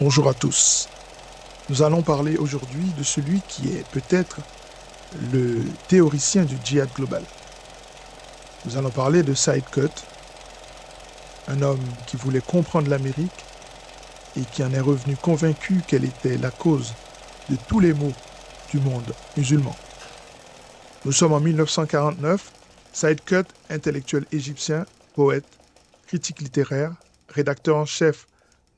Bonjour à tous. Nous allons parler aujourd'hui de celui qui est peut-être le théoricien du djihad global. Nous allons parler de Saïd Qutb, un homme qui voulait comprendre l'Amérique et qui en est revenu convaincu qu'elle était la cause de tous les maux du monde musulman. Nous sommes en 1949. Saïd Qutb, intellectuel égyptien, poète, critique littéraire, rédacteur en chef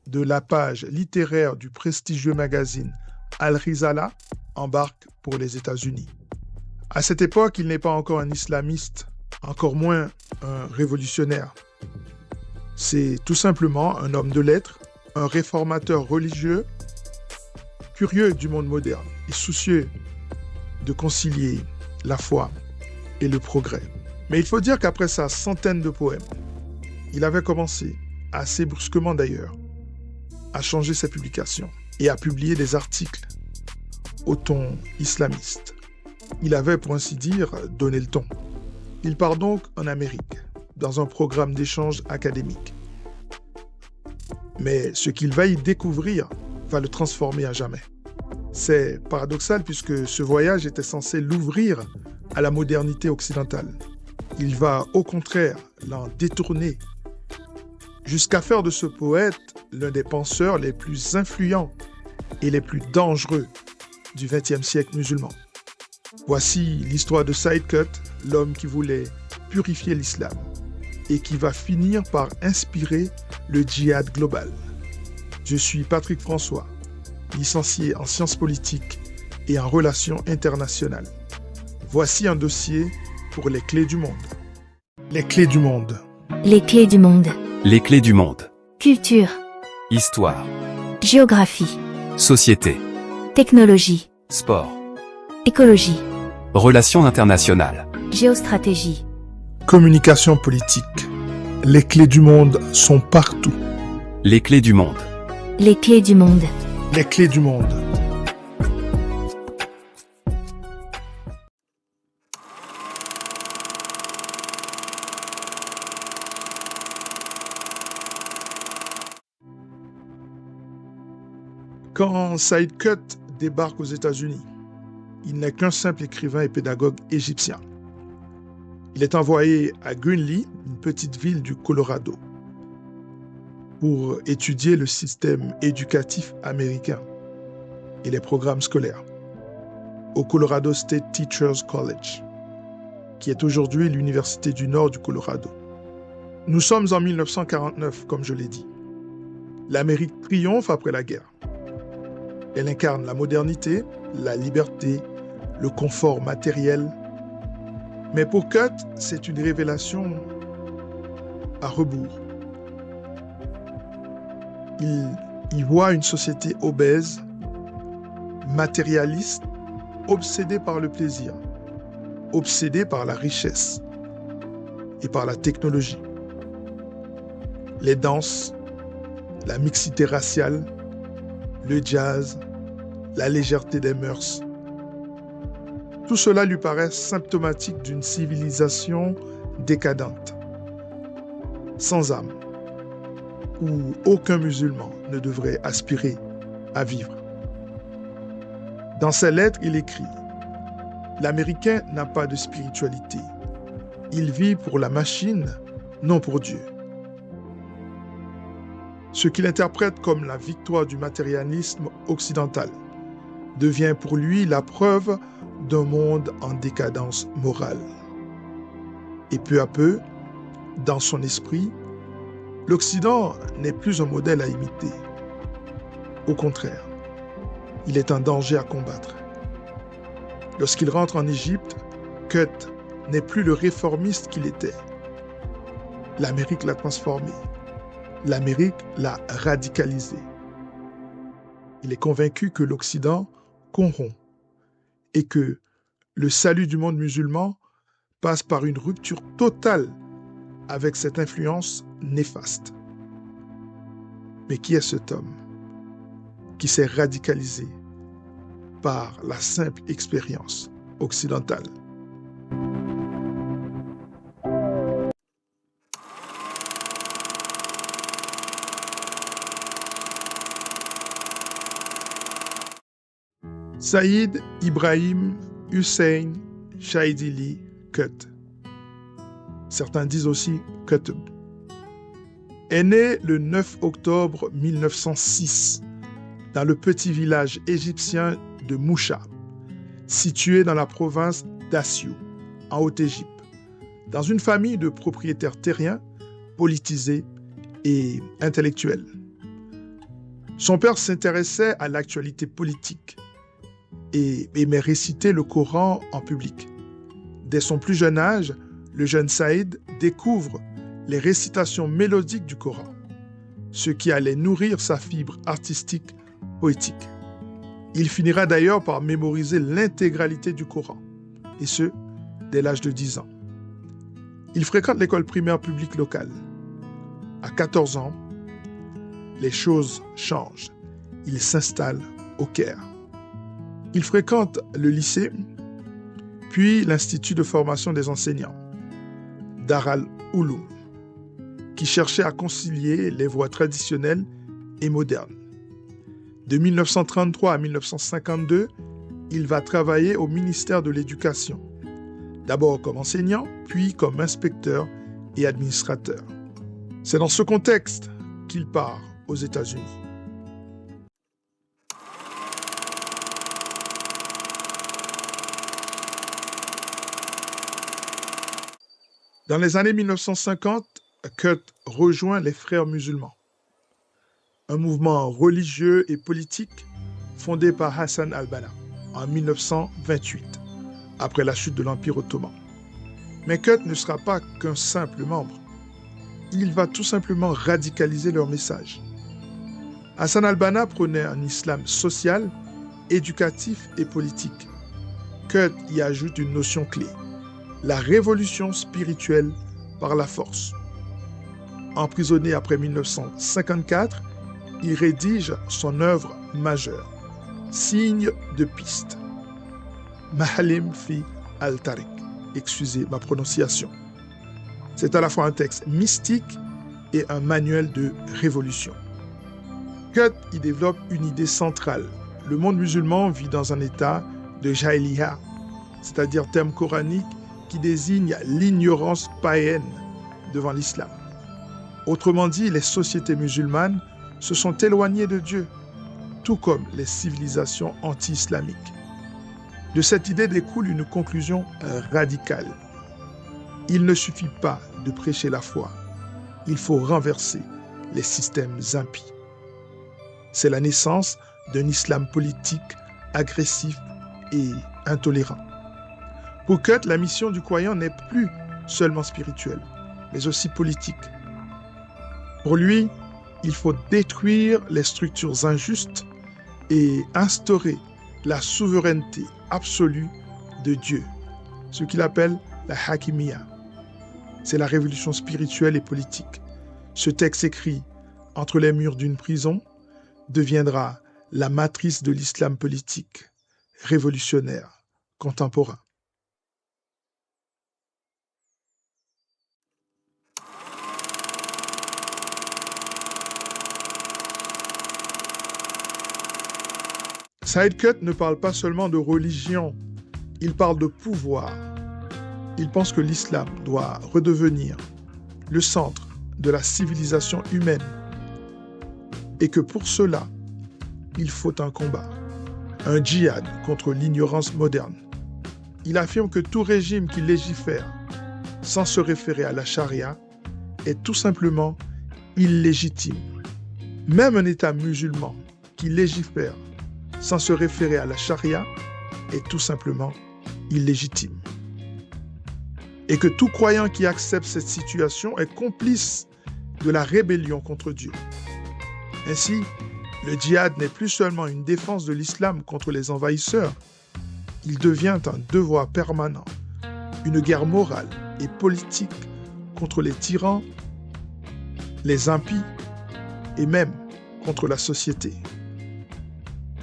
de la page littéraire du prestigieux magazine Al-Risala, embarque pour les États-Unis. À cette époque, il n'est pas encore un islamiste, encore moins un révolutionnaire. C'est tout simplement un homme de lettres, un réformateur religieux, curieux du monde moderne et soucieux de concilier la foi et le progrès. Mais il faut dire qu'après sa centaine de poèmes, il avait commencé, assez brusquement d'ailleurs, à changer ses publications et à publier des articles au ton islamiste. Il avait, pour ainsi dire, donné le ton. Il part donc en Amérique, dans un programme d'échange académique. Mais ce qu'il va y découvrir va le transformer à jamais. C'est paradoxal puisque ce voyage était censé l'ouvrir à la modernité occidentale. Il va au contraire l'en détourner, jusqu'à faire de ce poète l'un des penseurs les plus influents et les plus dangereux du XXe siècle musulman. Voici l'histoire de Saïd Qutb, l'homme qui voulait purifier l'islam et qui va finir par inspirer le djihad global. Je suis Patrick François, licencié en sciences politiques et en relations internationales. Voici un dossier pour les clés du monde. Les clés du monde. Les clés du monde. Les clés du monde. Culture. Histoire. Géographie. Société. Technologie. Sport. Écologie. Relations internationales. Géostratégie. Communication politique. Les clés du monde sont partout. Les clés du monde. Les clés du monde. Les clés du monde. Quand Saïd Qutb débarque aux États-Unis, il n'est qu'un simple écrivain et pédagogue égyptien. Il est envoyé à Greeley, une petite ville du Colorado, pour étudier le système éducatif américain et les programmes scolaires au Colorado State Teachers College, qui est aujourd'hui l'Université du Nord du Colorado. Nous sommes en 1949, comme je l'ai dit. L'Amérique triomphe après la guerre. Elle incarne la modernité, la liberté, le confort matériel. Mais pour Qutb, c'est une révélation à rebours. Il y voit une société obèse, matérialiste, obsédée par le plaisir, obsédée par la richesse et par la technologie. Les danses, la mixité raciale, le jazz, la légèreté des mœurs. Tout cela lui paraît symptomatique d'une civilisation décadente, sans âme, où aucun musulman ne devrait aspirer à vivre. Dans ses lettres, il écrit « L'Américain n'a pas de spiritualité. Il vit pour la machine, non pour Dieu. » Ce qu'il interprète comme la victoire du matérialisme occidental devient pour lui la preuve d'un monde en décadence morale. Et peu à peu, dans son esprit, l'Occident n'est plus un modèle à imiter. Au contraire, il est un danger à combattre. Lorsqu'il rentre en Égypte, Qutb n'est plus le réformiste qu'il était. L'Amérique l'a transformé. L'Amérique l'a radicalisé. Il est convaincu que l'Occident corrompt et que le salut du monde musulman passe par une rupture totale avec cette influence néfaste. Mais qui est cet homme qui s'est radicalisé par la simple expérience occidentale? Saïd Ibrahim Hussein Shahidili Qutb, certains disent aussi Qutb, est né le 9 octobre 1906 dans le petit village égyptien de Moucha, situé dans la province d'Assiou, en Haute-Égypte, dans une famille de propriétaires terriens, politisés et intellectuels. Son père s'intéressait à l'actualité politique et aimait réciter le Coran en public. Dès son plus jeune âge, le jeune Saïd découvre les récitations mélodiques du Coran, ce qui allait nourrir sa fibre artistique poétique. Il finira d'ailleurs par mémoriser l'intégralité du Coran, et ce, dès l'âge de 10 ans. Il fréquente l'école primaire publique locale. À 14 ans, les choses changent. Il s'installe au Caire. Il fréquente le lycée, puis l'Institut de formation des enseignants, Dar al-Ouloum, qui cherchait à concilier les voies traditionnelles et modernes. De 1933 à 1952, il va travailler au ministère de l'Éducation, d'abord comme enseignant, puis comme inspecteur et administrateur. C'est dans ce contexte qu'il part aux États-Unis. Dans les années 1950, Qutb rejoint les Frères musulmans, un mouvement religieux et politique fondé par Hassan al-Banna en 1928, après la chute de l'Empire ottoman. Mais Qutb ne sera pas qu'un simple membre. Il va tout simplement radicaliser leur message. Hassan al-Banna prônait un islam social, éducatif et politique. Qutb y ajoute une notion clé, la révolution spirituelle par la force. Emprisonné après 1954, il rédige son œuvre majeure, Signe de piste, Mahalim fi al-Tariq, excusez ma prononciation. C'est à la fois un texte mystique et un manuel de révolution. Qutb y développe une idée centrale. Le monde musulman vit dans un état de jahiliya, c'est-à-dire terme coranique qui désigne l'ignorance païenne devant l'islam. Autrement dit, les sociétés musulmanes se sont éloignées de Dieu, tout comme les civilisations anti-islamiques. De cette idée découle une conclusion radicale. Il ne suffit pas de prêcher la foi, il faut renverser les systèmes impies. C'est la naissance d'un islam politique, agressif et intolérant. Pour Qutb, la mission du croyant n'est plus seulement spirituelle, mais aussi politique. Pour lui, il faut détruire les structures injustes et instaurer la souveraineté absolue de Dieu, ce qu'il appelle la Hakimiyya. C'est la révolution spirituelle et politique. Ce texte écrit entre les murs d'une prison deviendra la matrice de l'islam politique, révolutionnaire, contemporain. Saïd Qutb ne parle pas seulement de religion, il parle de pouvoir. Il pense que l'islam doit redevenir le centre de la civilisation humaine et que pour cela, il faut un combat, un djihad contre l'ignorance moderne. Il affirme que tout régime qui légifère sans se référer à la charia est tout simplement illégitime. Même un État musulman qui légifère sans se référer à la charia est tout simplement illégitime. Et que tout croyant qui accepte cette situation est complice de la rébellion contre Dieu. Ainsi, le djihad n'est plus seulement une défense de l'islam contre les envahisseurs, il devient un devoir permanent, une guerre morale et politique contre les tyrans, les impies et même contre la société.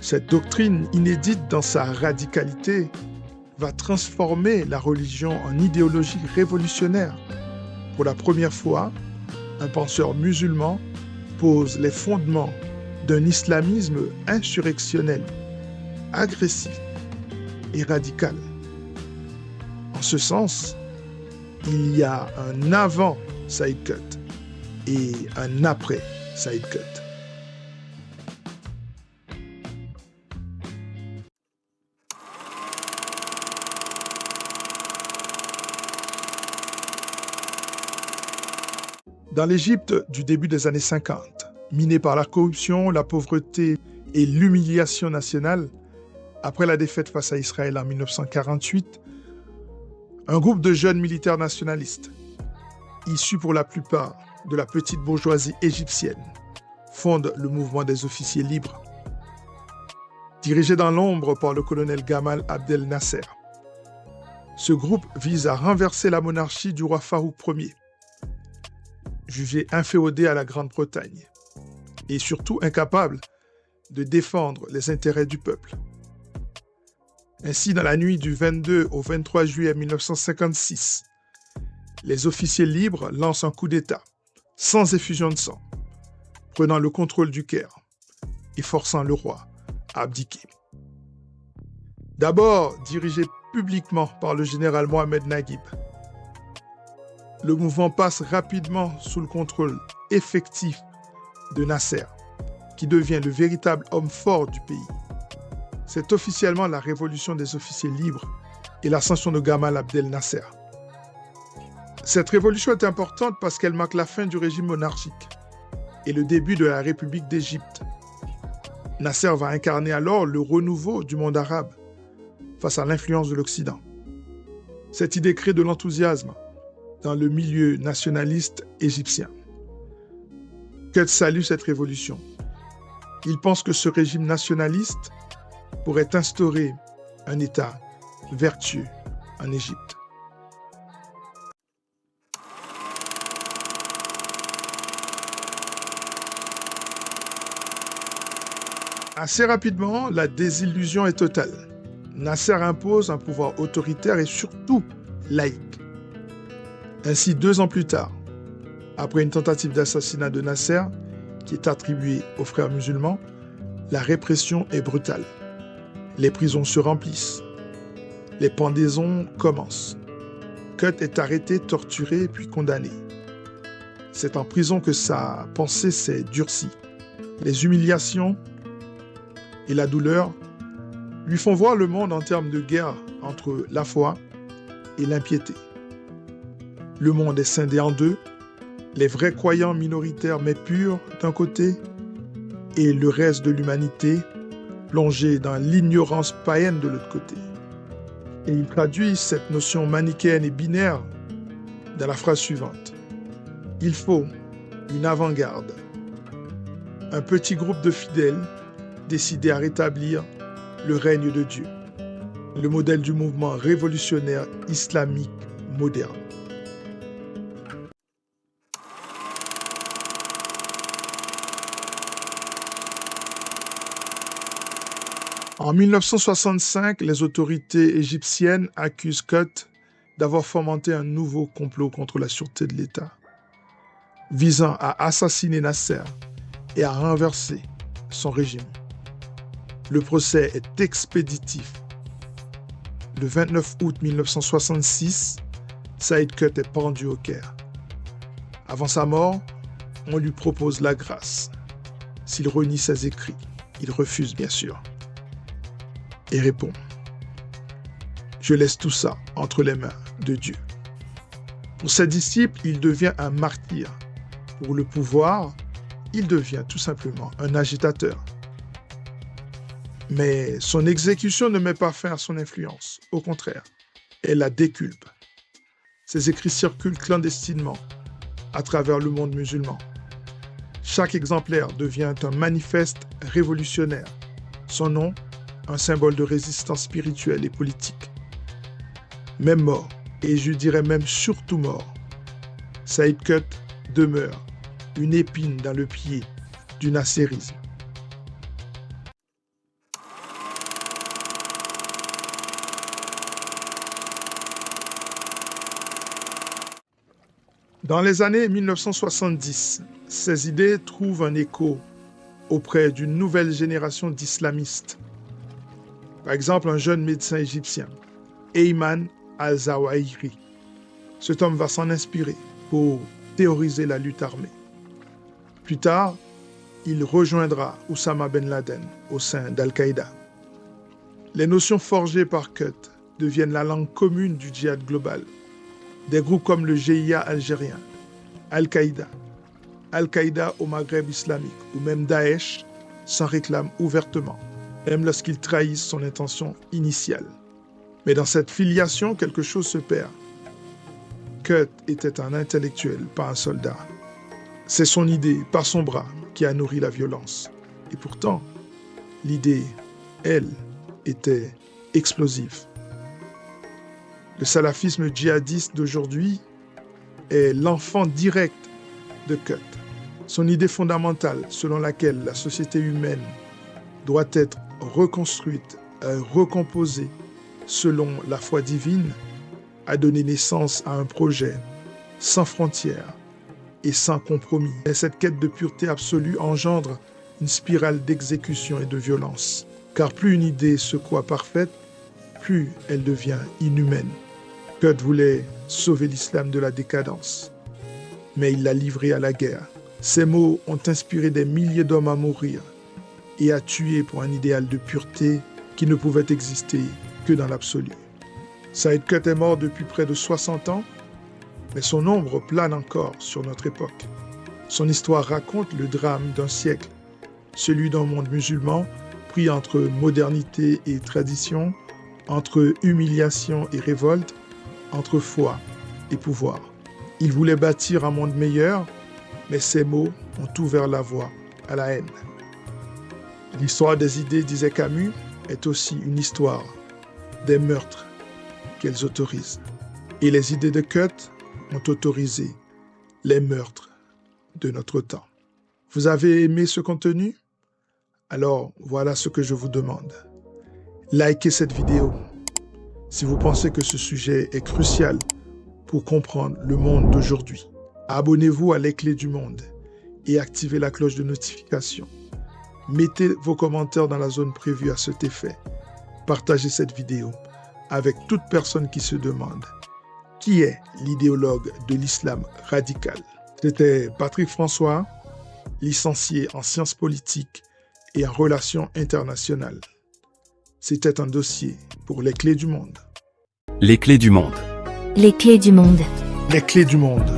Cette doctrine inédite dans sa radicalité va transformer la religion en idéologie révolutionnaire. Pour la première fois, un penseur musulman pose les fondements d'un islamisme insurrectionnel, agressif et radical. En ce sens, il y a un avant Saïd Cut et un après Saïd Cut. Dans l'Égypte du début des années 50, minée par la corruption, la pauvreté et l'humiliation nationale, après la défaite face à Israël en 1948, un groupe de jeunes militaires nationalistes, issus pour la plupart de la petite bourgeoisie égyptienne, fonde le mouvement des officiers libres. Dirigé dans l'ombre par le colonel Gamal Abdel Nasser. Ce groupe vise à renverser la monarchie du roi Farouk Ier, jugé inféodé à la Grande-Bretagne, et surtout incapable de défendre les intérêts du peuple. Ainsi, dans la nuit du 22 au 23 juillet 1956, les officiers libres lancent un coup d'État, sans effusion de sang, prenant le contrôle du Caire et forçant le roi à abdiquer. D'abord dirigé publiquement par le général Mohamed Naguib, le mouvement passe rapidement sous le contrôle effectif de Nasser, qui devient le véritable homme fort du pays. C'est officiellement la révolution des officiers libres et l'ascension de Gamal Abdel Nasser. Cette révolution est importante parce qu'elle marque la fin du régime monarchique et le début de la République d'Égypte. Nasser va incarner alors le renouveau du monde arabe face à l'influence de l'Occident. Cette idée crée de l'enthousiasme dans le milieu nationaliste égyptien. Cut salue cette révolution. Il pense que ce régime nationaliste pourrait instaurer un État vertueux en Égypte. Assez rapidement, la désillusion est totale. Nasser impose un pouvoir autoritaire et surtout laïque. Ainsi, 2 ans plus tard, après une tentative d'assassinat de Nasser, qui est attribuée aux frères musulmans, la répression est brutale. Les prisons se remplissent. Les pendaisons commencent. Cut est arrêté, torturé, puis condamné. C'est en prison que sa pensée s'est durcie. Les humiliations et la douleur lui font voir le monde en termes de guerre entre la foi et l'impiété. Le monde est scindé en deux, les vrais croyants minoritaires mais purs d'un côté et le reste de l'humanité plongé dans l'ignorance païenne de l'autre côté. Et il traduit cette notion manichéenne et binaire dans la phrase suivante. Il faut une avant-garde, un petit groupe de fidèles décidés à rétablir le règne de Dieu, le modèle du mouvement révolutionnaire islamique moderne. En 1965, les autorités égyptiennes accusent Cut d'avoir fomenté un nouveau complot contre la sûreté de l'État, visant à assassiner Nasser et à renverser son régime. Le procès est expéditif. Le 29 août 1966, Saïd Cut est pendu au Caire. Avant sa mort, on lui propose la grâce. S'il renie ses écrits, il refuse bien sûr. Et répond « Je laisse tout ça entre les mains de Dieu ». Pour ses disciples, il devient un martyr. Pour le pouvoir, il devient tout simplement un agitateur. Mais son exécution ne met pas fin à son influence. Au contraire, elle la déculpe. Ses écrits circulent clandestinement à travers le monde musulman. Chaque exemplaire devient un manifeste révolutionnaire. Son nom, un symbole de résistance spirituelle et politique. Même mort, et je dirais même surtout mort, Saïd Cut demeure une épine dans le pied du nasserisme. Dans les années 1970, ces idées trouvent un écho auprès d'une nouvelle génération d'islamistes. Par exemple, un jeune médecin égyptien, Ayman al-Zawahiri. Cet homme va s'en inspirer pour théoriser la lutte armée. Plus tard, il rejoindra Oussama Ben Laden au sein d'Al-Qaïda. Les notions forgées par Kut deviennent la langue commune du djihad global. Des groupes comme le GIA algérien, Al-Qaïda, Al-Qaïda au Maghreb islamique ou même Daesh s'en réclament ouvertement, même lorsqu'ils trahissent son intention initiale. Mais dans cette filiation, quelque chose se perd. Kut était un intellectuel, pas un soldat. C'est son idée, pas son bras, qui a nourri la violence. Et pourtant, l'idée, elle, était explosive. Le salafisme djihadiste d'aujourd'hui est l'enfant direct de Kut. Son idée fondamentale selon laquelle la société humaine doit être reconstruite, recomposée selon la foi divine, a donné naissance à un projet sans frontières et sans compromis. Et cette quête de pureté absolue engendre une spirale d'exécution et de violence. Car plus une idée se croit parfaite, plus elle devient inhumaine. Kut voulait sauver l'islam de la décadence, mais il l'a livré à la guerre. Ces mots ont inspiré des milliers d'hommes à mourir et à tuer pour un idéal de pureté qui ne pouvait exister que dans l'absolu. Saïd Kut est mort depuis près de 60 ans, mais son ombre plane encore sur notre époque. Son histoire raconte le drame d'un siècle, celui d'un monde musulman pris entre modernité et tradition, entre humiliation et révolte, entre foi et pouvoir. Il voulait bâtir un monde meilleur, mais ses mots ont ouvert la voie à la haine. L'histoire des idées, disait Camus, est aussi une histoire des meurtres qu'elles autorisent. Et les idées de Kut ont autorisé les meurtres de notre temps. Vous avez aimé ce contenu? Alors voilà ce que je vous demande. Likez cette vidéo si vous pensez que ce sujet est crucial pour comprendre le monde d'aujourd'hui. Abonnez-vous à Les Clés du Monde et activez la cloche de notification. Mettez vos commentaires dans la zone prévue à cet effet. Partagez cette vidéo avec toute personne qui se demande qui est l'idéologue de l'islam radical. C'était Patrick François, licencié en sciences politiques et en relations internationales. C'était un dossier pour Les Clés du Monde. Les clés du monde. Les clés du monde. Les Clés du Monde.